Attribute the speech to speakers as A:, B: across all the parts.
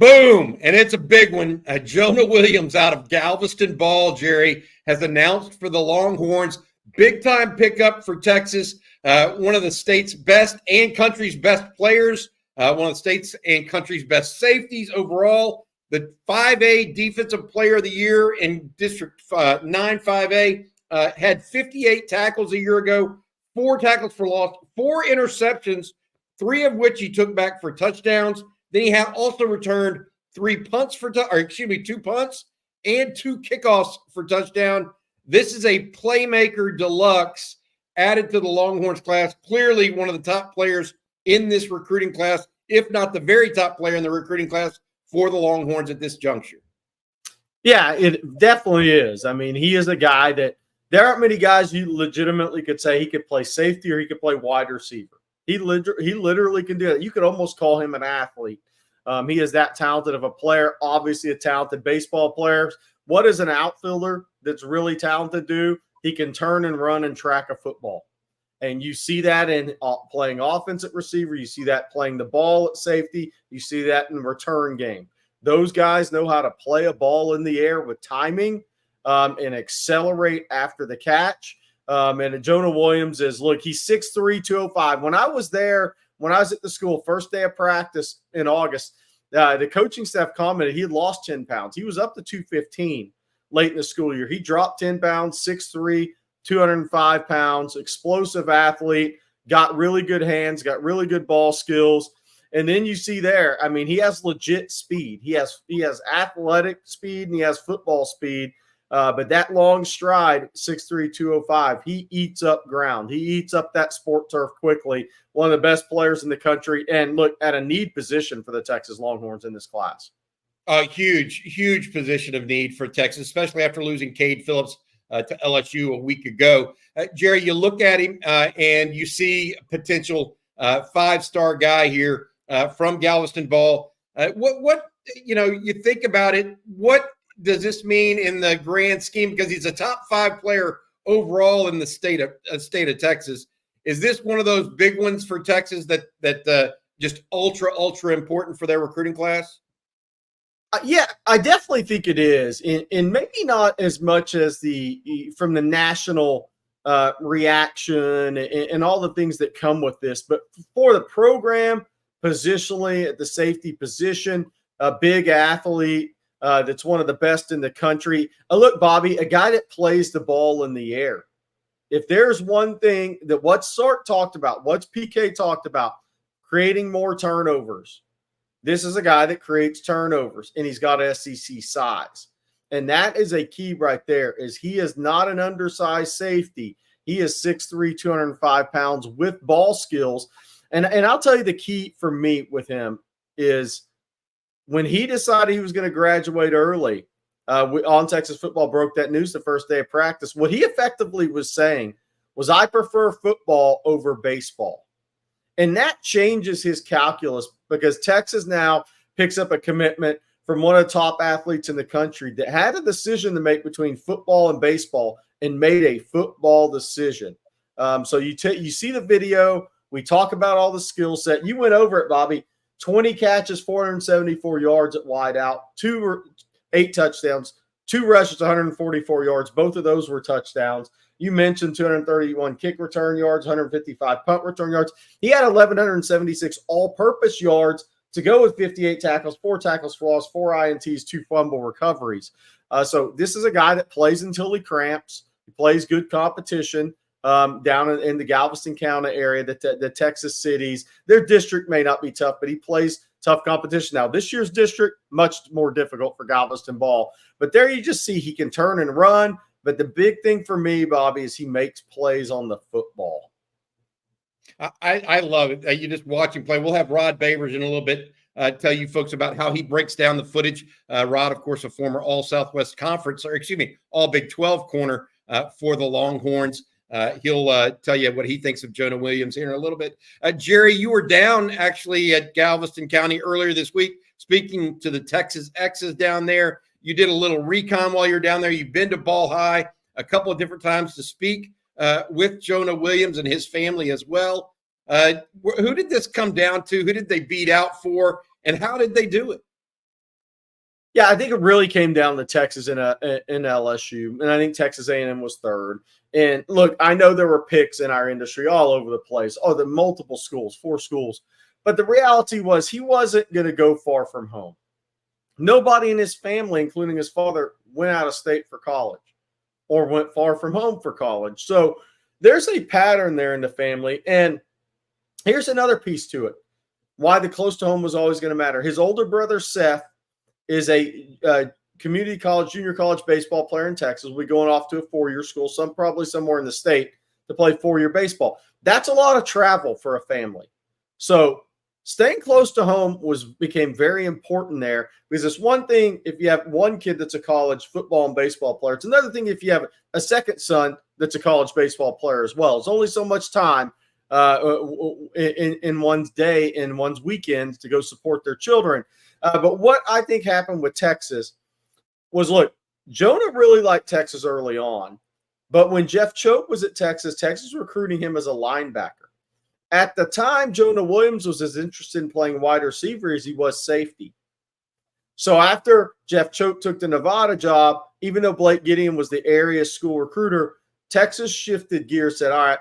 A: Boom, and it's a big one. Jonah Williams out of Galveston Ball, Jerry, has announced for the Longhorns, big-time pickup for Texas, one of the state's best and country's best players, one of the state's and country's best safeties overall, the 5A Defensive Player of the Year in District 9 5A, had 58 tackles a year ago, 4 tackles for loss, 4 interceptions, 3 of which he took back for touchdowns. Then he also returned 2 punts and 2 kickoffs for touchdown. This is a playmaker deluxe added to the Longhorns class. Clearly one of the top players in this recruiting class, if not the very top player in the recruiting class for the Longhorns at this juncture.
B: Yeah, it definitely is. I mean, he is a guy that there aren't many guys you legitimately could say he could play safety or he could play wide receiver. He literally can do that. You could almost call him an athlete. He is that talented of a player, obviously a talented baseball player. What does an outfielder that's really talented do? He can turn and run and track a football. And you see that in playing offense at receiver. You see that playing the ball at safety. You see that in the return game. Those guys know how to play a ball in the air with timing and accelerate after the catch. And Jonah Williams he's 6'3", 205. When I was there, when I was at the school, first day of practice in August, the coaching staff commented he had lost 10 pounds. He was up to 215 late in the school year. He dropped 10 pounds, 6'3", 205 pounds, explosive athlete, got really good hands, got really good ball skills. And then you see there, I mean, he has legit speed. He has athletic speed and he has football speed. But that long stride, 6'3", 205, he eats up ground. He eats up that sport turf quickly. One of the best players in the country. And look, at a need position for the Texas Longhorns in this class.
A: A huge position of need for Texas, especially after losing Cade Phillips to LSU a week ago. Jerry, you look at him and you see a potential 5-star guy here from Galveston Ball. What you think about it, what does this mean in the grand scheme? Because he's a top 5 player overall in the state of Texas. Is this one of those big ones for Texas that just ultra important for their recruiting class?
B: Yeah, I definitely think it is, and maybe not as much as from the national reaction and all the things that come with this, but for the program, positionally at the safety position, a big athlete. That's one of the best in the country. Look, Bobby, a guy that plays the ball in the air. If there's one thing that what Sark talked about, what's PK talked about, creating more turnovers. This is a guy that creates turnovers, and he's got SEC size. And that is a key right there, is he is not an undersized safety. He is 6'3", 205 pounds with ball skills. And I'll tell you the key for me with him is when he decided he was going to graduate early, On Texas Football broke that news the first day of practice. What he effectively was saying was, I prefer football over baseball. And that changes his calculus because Texas now picks up a commitment from one of the top athletes in the country that had a decision to make between football and baseball and made a football decision. So you see the video. We talk about all the skill set. You went over it, Bobby. 20 catches, 474 yards at wide out, 8 touchdowns, 2 rushes, 144 yards. Both of those were touchdowns. You mentioned 231 kick return yards, 155 punt return yards. He had 1,176 all-purpose yards to go with 58 tackles, 4 tackles for loss, 4 INTs, 2 fumble recoveries. So this is a guy that plays until he cramps. He plays good competition down in the Galveston County area, the Texas cities. Their district may not be tough, but he plays tough competition. Now, this year's district, much more difficult for Galveston Ball. But there you just see he can turn and run. But the big thing for me, Bobby, is he makes plays on the football.
A: I love it. You just watch him play. We'll have Rod Babers in a little bit tell you folks about how he breaks down the footage. Rod, of course, a former All-Southwest Conference, All Big 12 corner for the Longhorns. He'll tell you what he thinks of Jonah Williams here in a little bit. Jerry, you were down actually at Galveston County earlier this week, speaking to the Texas X's down there. You did a little recon while you're down there. You've been to Ball High a couple of different times to speak with Jonah Williams and his family as well. Who did this come down to? Who did they beat out for? And how did they do it?
B: Yeah, I think it really came down to Texas and LSU, and I think Texas A&M was third. And look, I know there were picks in our industry all over the place, the multiple schools, 4 schools, but the reality was he wasn't going to go far from home. Nobody in his family, including his father, went out of state for college or went far from home for college. So there's a pattern there in the family. And here's another piece to it, why the close to home was always going to matter. His older brother, Seth, is a community college, junior college baseball player in Texas. We're going off to a 4-year school, probably somewhere in the state, to play 4-year baseball. That's a lot of travel for a family. So staying close to home became very important there, because it's one thing if you have one kid that's a college football and baseball player. It's another thing if you have a second son that's a college baseball player as well. It's only so much time in one's day and one's weekends to go support their children. But what I think happened with Texas was, look, Jonah really liked Texas early on. But when Jeff Choate was at Texas, Texas was recruiting him as a linebacker. At the time, Jonah Williams was as interested in playing wide receiver as he was safety. So after Jeff Choate took the Nevada job, even though Blake Gideon was the area school recruiter, Texas shifted gears, said, all right,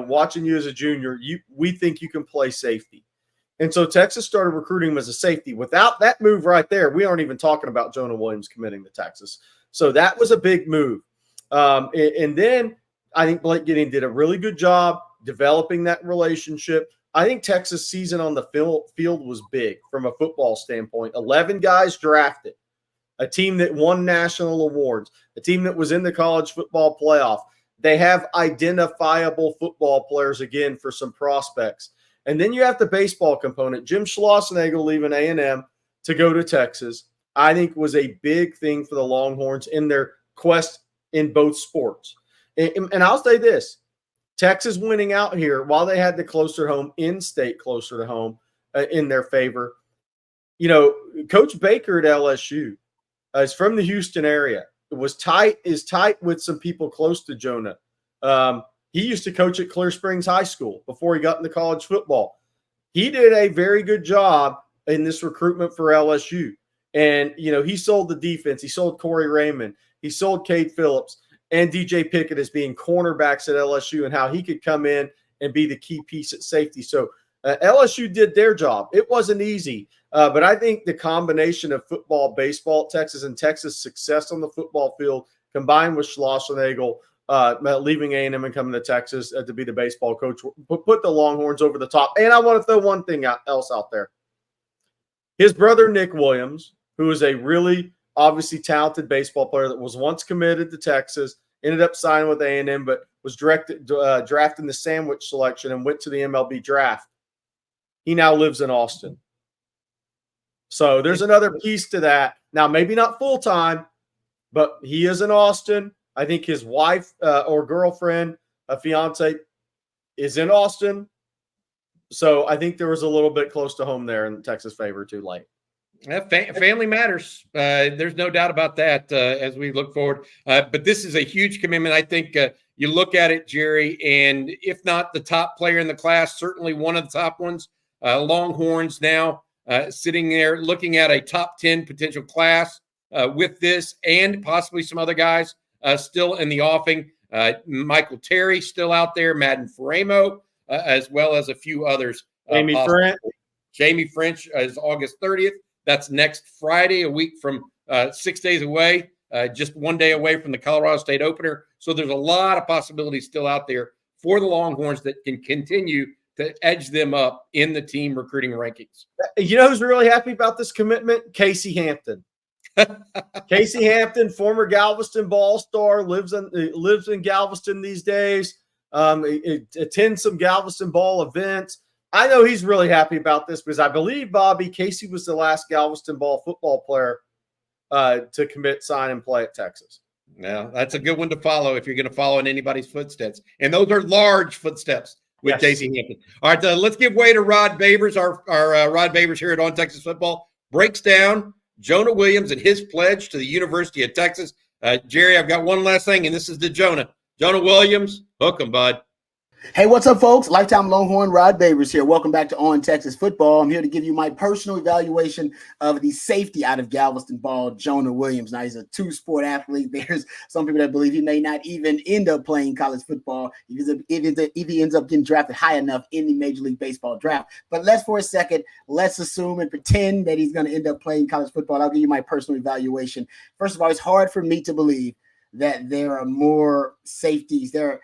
B: watching you as a junior, we think you can play safety. And so Texas started recruiting him as a safety. Without that move right there, we aren't even talking about Jonah Williams committing to Texas. So that was a big move. And then I think Blake Gideon did a really good job developing that relationship. I think Texas' season on the field was big from a football standpoint. 11 guys drafted, a team that won national awards, a team that was in the college football playoff. They have identifiable football players again for some prospects. And then you have the baseball component. Jim Schlossenagel leaving A&M to go to Texas, I think was a big thing for the Longhorns in their quest in both sports. And I'll say this, Texas winning out here, while they had the closer home, in-state closer to home in their favor, Coach Baker at LSU is from the Houston area. Is tight with some people close to Jonah. He used to coach at Clear Springs High School before he got into college football. He did a very good job in this recruitment for LSU. And, he sold the defense. He sold Corey Raymond. He sold Cade Phillips and DJ Pickett as being cornerbacks at LSU and how he could come in and be the key piece at safety. So LSU did their job. It wasn't easy, but I think the combination of football, baseball at Texas, and Texas' success on the football field combined with Schlossenagel leaving A&M and coming to Texas to be the baseball coach, put the Longhorns over the top. And I want to throw one thing else out there. His brother, Nick Williams, who is a really obviously talented baseball player that was once committed to Texas, ended up signing with A&M, but was drafted in the sandwich selection and went to the MLB draft. He now lives in Austin. So there's another piece to that. Now, maybe not full-time, but he is in Austin. I think his wife or girlfriend, a fiance, is in Austin. So I think there was a little bit close to home there in Texas' favor too late.
A: Yeah, family matters. There's no doubt about that as we look forward. But this is a huge commitment. I think you look at it, Jerry, and if not the top player in the class, certainly one of the top ones. Longhorns now sitting there looking at a top 10 potential class with this and possibly some other guys still in the offing. Michael Terry still out there, Madden Faramo, as well as a few others. Jamie French is August 30th. That's next Friday, a week from 6 days away, just 1 day away from the Colorado State opener. So there's a lot of possibilities still out there for the Longhorns that can continue to edge them up in the team recruiting rankings.
B: You know who's really happy about this commitment? Casey Hampton. Casey Hampton, former Galveston ball star, lives in Galveston these days. Attends some Galveston ball events. I know he's really happy about this because I believe, Bobby, Casey was the last Galveston ball football player to commit, sign, and play at Texas.
A: Now, that's a good one to follow if you're going to follow in anybody's footsteps. And those are large footsteps with Casey Hampton. All right, let's give way to Rod Babers. Our Rod Babers here at On Texas Football breaks down Jonah Williams and his pledge to the University of Texas. Jerry, I've got one last thing, and this is to Jonah. Jonah Williams, hook 'em, bud.
C: Hey, what's up, folks? Lifetime Longhorn Rod Babers here. Welcome back to On Texas Football. I'm here to give you my personal evaluation of the safety out of Galveston Ball, Jonah Williams. Now, he's a two-sport athlete. There's some people that believe he may not even end up playing college football if he ends up getting drafted high enough in the Major League Baseball draft. But for a second, let's assume and pretend that he's going to end up playing college football. I'll give you my personal evaluation. First of all, it's hard for me to believe that there are more safeties. There are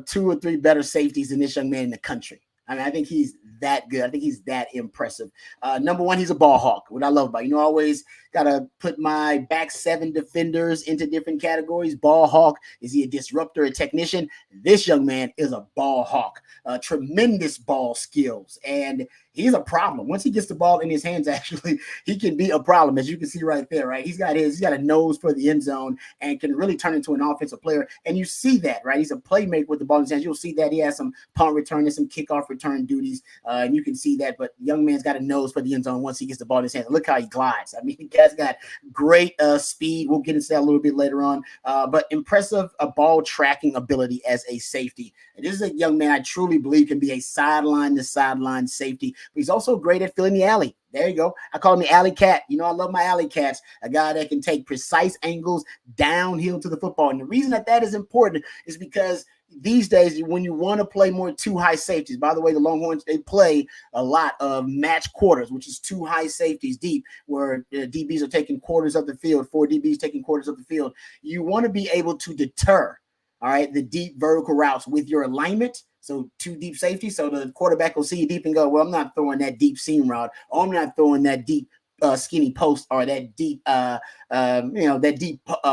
C: 2 or 3 better safeties than this young man in the country. I mean, I think he's that good. I think he's that impressive. Number one, he's a ball hawk. What I love about, always got to put my back 7 defenders into different categories. Ball hawk. Is he a disruptor, a technician? This young man is a ball hawk. Tremendous ball skills. And he's a problem. Once he gets the ball in his hands, actually, he can be a problem, as you can see right there, right? He's got a nose for the end zone and can really turn into an offensive player. And you see that, right? He's a playmaker with the ball in his hands. You'll see that he has some punt return and some kickoff return duties. And you can see that. But young man's got a nose for the end zone once he gets the ball in his hands. Look how he glides. I mean, the guy's got great speed. We'll get into that a little bit later on. But impressive ball tracking ability as a safety. And this is a young man I truly believe can be a sideline-to-sideline safety. But he's also great at filling the alley. There you go. I call him the alley cat. I love my alley cats. A guy that can take precise angles downhill to the football. And the reason that is important is because these days, when you want to play more 2 high safeties, by the way, the Longhorns, they play a lot of match quarters, which is 2 high safeties deep, where DBs are taking quarters of the field, 4 DBs taking quarters of the field. You want to be able to deter, all right, the deep vertical routes with your alignment. So 2 deep safeties. So the quarterback will see you deep and go, well, I'm not throwing that deep seam route. Or I'm not throwing that deep skinny post or that deep,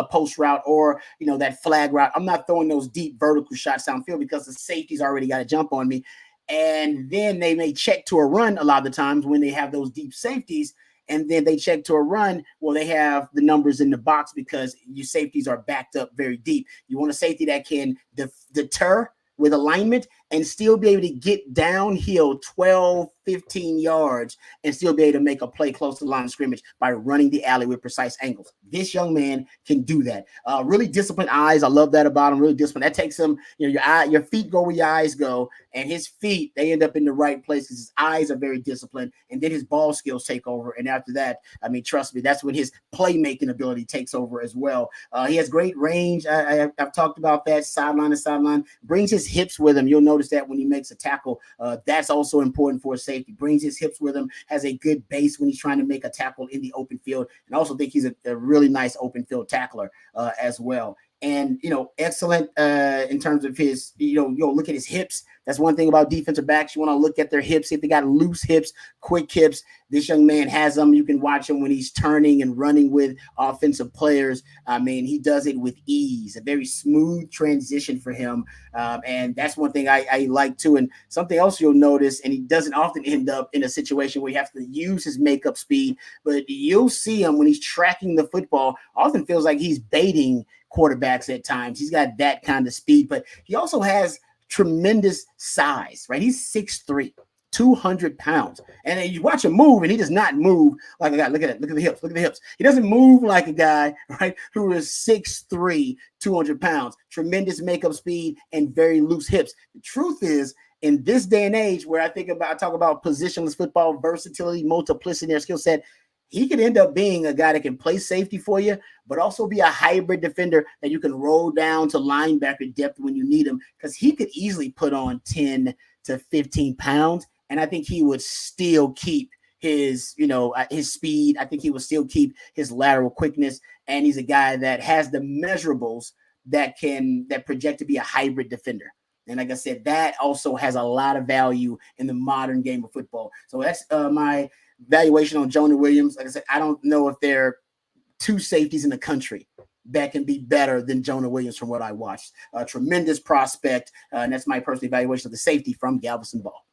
C: post route or, that flag route. I'm not throwing those deep vertical shots downfield because the safety's already got to jump on me. And then they may check to a run a lot of the times when they have those deep safeties. And then they check to a run. Well, they have the numbers in the box because your safeties are backed up very deep. You want a safety that can deter with alignment and still be able to get downhill 12, 15 yards and still be able to make a play close to the line of scrimmage by running the alley with precise angles. This young man can do that. Really disciplined eyes. I love that about him. Really disciplined. That takes him, your feet go where your eyes go, and his feet, they end up in the right place because his eyes are very disciplined, and then his ball skills take over. And after that, I mean, trust me, that's when his playmaking ability takes over as well. He has great range. I've talked about that, sideline to sideline. Brings his hips with him. You'll notice that when he makes a tackle. That's also important for a safety. Brings his hips with him, has a good base when he's trying to make a tackle in the open field. And I also think he's a really nice open field tackler as well. And, excellent in terms of his, look at his hips. That's one thing about defensive backs. You want to look at their hips. If they got loose hips, quick hips, this young man has them. You can watch him when he's turning and running with offensive players. I mean, he does it with ease, a very smooth transition for him. And that's one thing I like too. And something else you'll notice, and he doesn't often end up in a situation where he has to use his makeup speed, but you'll see him when he's tracking the football, often feels like he's baiting quarterbacks at times. He's got that kind of speed, but he also has tremendous size, right? He's 6'3", 200 pounds. And then you watch him move, and he does not move like a guy. Look at it. Look at the hips. Look at the hips. He doesn't move like a guy, right, who is 6'3", 200 pounds. Tremendous makeup speed and very loose hips. The truth is, in this day and age where I talk about positionless football, versatility, multiplicity in their skill set, he could end up being a guy that can play safety for you, but also be a hybrid defender that you can roll down to linebacker depth when you need him, because he could easily put on 10 to 15 pounds, and I think he would still keep his speed. I think he would still keep his lateral quickness, and he's a guy that has the measurables that project to be a hybrid defender. And like I said, that also has a lot of value in the modern game of football. So that's my valuation on Jonah Williams. Like I said, I don't know if there are 2 safeties in the country that can be better than Jonah Williams from what I watched. A tremendous prospect, and that's my personal evaluation of the safety from Galveston Ball.